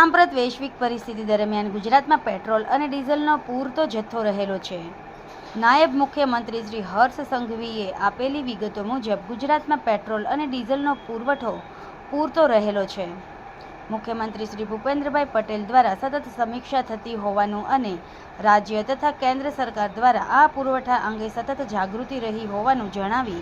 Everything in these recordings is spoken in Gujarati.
સાંપ્રત વૈશ્વિક પરિસ્થિતિ દરમિયાન ગુજરાતમાં પેટ્રોલ અને ડીઝલનો પૂરતો જથ્થો રહેલો છે। નાયબ મુખ્યમંત્રી શ્રી હર્ષ સંઘવીએ આપેલી વિગતો મુજબ ગુજરાતમાં પેટ્રોલ અને ડીઝલનો પુરવઠો પૂરતો રહેલો છે। મુખ્યમંત્રી શ્રી ભૂપેન્દ્રભાઈ પટેલ દ્વારા સતત સમીક્ષા થતી હોવાનું અને રાજ્ય તથા કેન્દ્ર સરકાર દ્વારા આ પુરવઠા અંગે સતત જાગૃતિ રહી હોવાનું જણાવી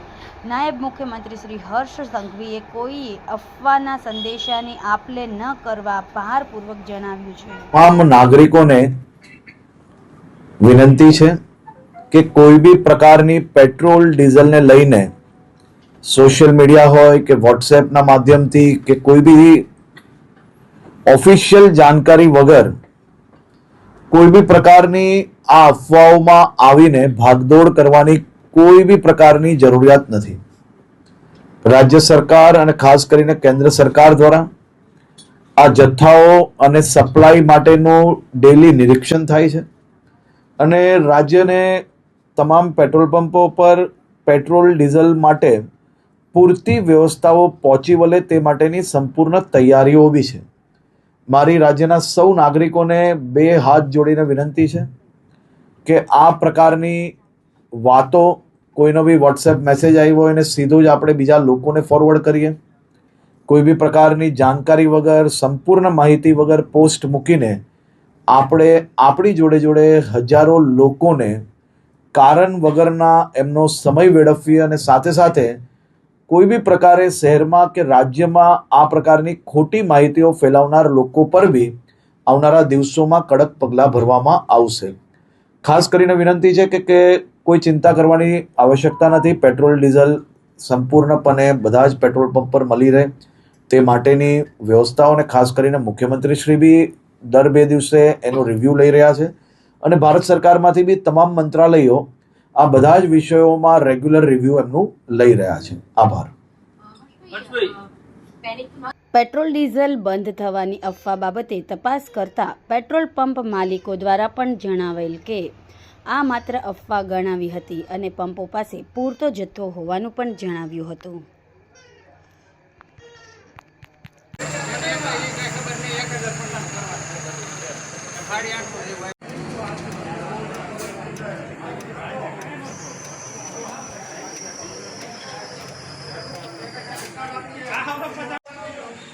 નાયબ મુખ્યમંત્રી શ્રી હર્ષ સંઘવીએ કોઈ અફવાના સંદેશાની આપ-લે ન કરવા ભારપૂર્વક જણાવ્યું છે। તમામ નાગરિકોને વિનંતી છે કે કોઈ બી પ્રકારની પેટ્રોલ ડીઝલને લઈને સોશિયલ મીડિયા હોય કે વોટ્સએપના માધ્યમથી કે કોઈ બી ઓફિશિયલ જાણકારી વગર કોઈ બી પ્રકારની આ અફવાઓમાં આવીને ભાગદોડ કરવાની કોઈ બી પ્રકારની જરૂરિયાત નથી। રાજ્ય સરકાર અને ખાસ કરીને કેન્દ્ર સરકાર દ્વારા આ જથ્થાઓ અને સપ્લાય માટેનું ડેલી નિરીક્ષણ થાય છે અને રાજ્યને તમામ પેટ્રોલ પંપો પર પેટ્રોલ ડીઝલ માટે પૂરતી વ્યવસ્થાઓ પહોંચી વળે તે માટેની સંપૂર્ણ તૈયારીઓ બી છે। મારી રાજ્યના સૌ નાગરિકોને બે હાથ જોડીને વિનંતી છે કે આ પ્રકારની વાતો કોઈનો બી વોટ્સએપ મેસેજ આવ્યો હોય એને સીધું જ આપણે બીજા લોકોને ફોરવર્ડ કરીએ, કોઈ બી પ્રકારની જાણકારી વગર સંપૂર્ણ માહિતી વગર પોસ્ટ મૂકીને આપણે આપણી જોડે જોડે હજારો લોકોને કારણ વગરના એમનો સમય વેડફીએ અને સાથે સાથે કોઈ બી પ્રકારે શહેરમાં કે રાજ્યમાં આ પ્રકારની ખોટી માહિતીઓ ફેલાવનાર લોકો પર બી આવનારા દિવસોમાં કડક પગલાં ભરવામાં આવશે। ખાસ કરીને વિનંતી છે કે કોઈ ચિંતા કરવાની આવશ્યકતા નથી। પેટ્રોલ ડીઝલ સંપૂર્ણપણે બધા જ પેટ્રોલ પંપ પર મળી રહે તે માટેની વ્યવસ્થાઓને ખાસ કરીને મુખ્યમંત્રી શ્રી બી દર 2 દિવસે એનો રિવ્યૂ લઈ રહ્યા છે અને ભારત સરકારમાંથી બી તમામ મંત્રાલયો આ બધા જ વિષયોમાં રેગ્યુલર રિવ્યૂ એમનું લઈ રહ્યા છે। આભાર। પેટ્રોલ ડીઝલ બંધ થવાની અફવા બાબતે તપાસ કરતા પેટ્રોલ પંપ માલિકો દ્વારા પણ જણાવેલ કે આ માત્ર અફવા ગણાવી હતી અને પંપો પાસે પૂરતો જથ્થો હોવાનું પણ જણાવ્યું હતું।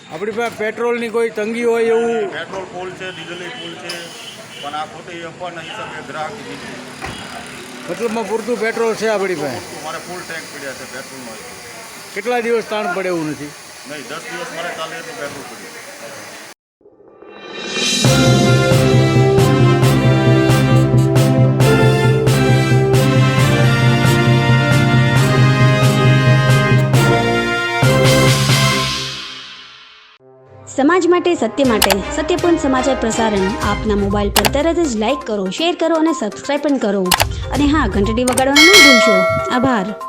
આપણી પાસે પેટ્રોલની કોઈ તંગી હોય એવું પેટ્રોલ ફૂલ છે, ડીઝલ ફૂલ છે, પણ આ ખોટી અફવાના હિસાબે ગ્રાહક મતલબમાં પૂરતું પેટ્રોલ છે આપણી પાસે? મારે ફૂલ ટેન્ક પડ્યા છે પેટ્રોલમાં। કેટલા દિવસ તાણ પડે એવું નથી? નહીં, 10 દિવસ મારે ચાલે એટલું પેટ્રોલ પડ્યું। સમાજ માટે સત્ય માટે સત્યપૂર્ણ સમાચાર પ્રસારણ આપના મોબાઈલ પર તરત જ લાઈક કરો, શેર કરો અને સબસ્ક્રાઈબ પણ કરો અને હા, ઘંટડી વગાડવાનું ન ભૂલશો। આભાર।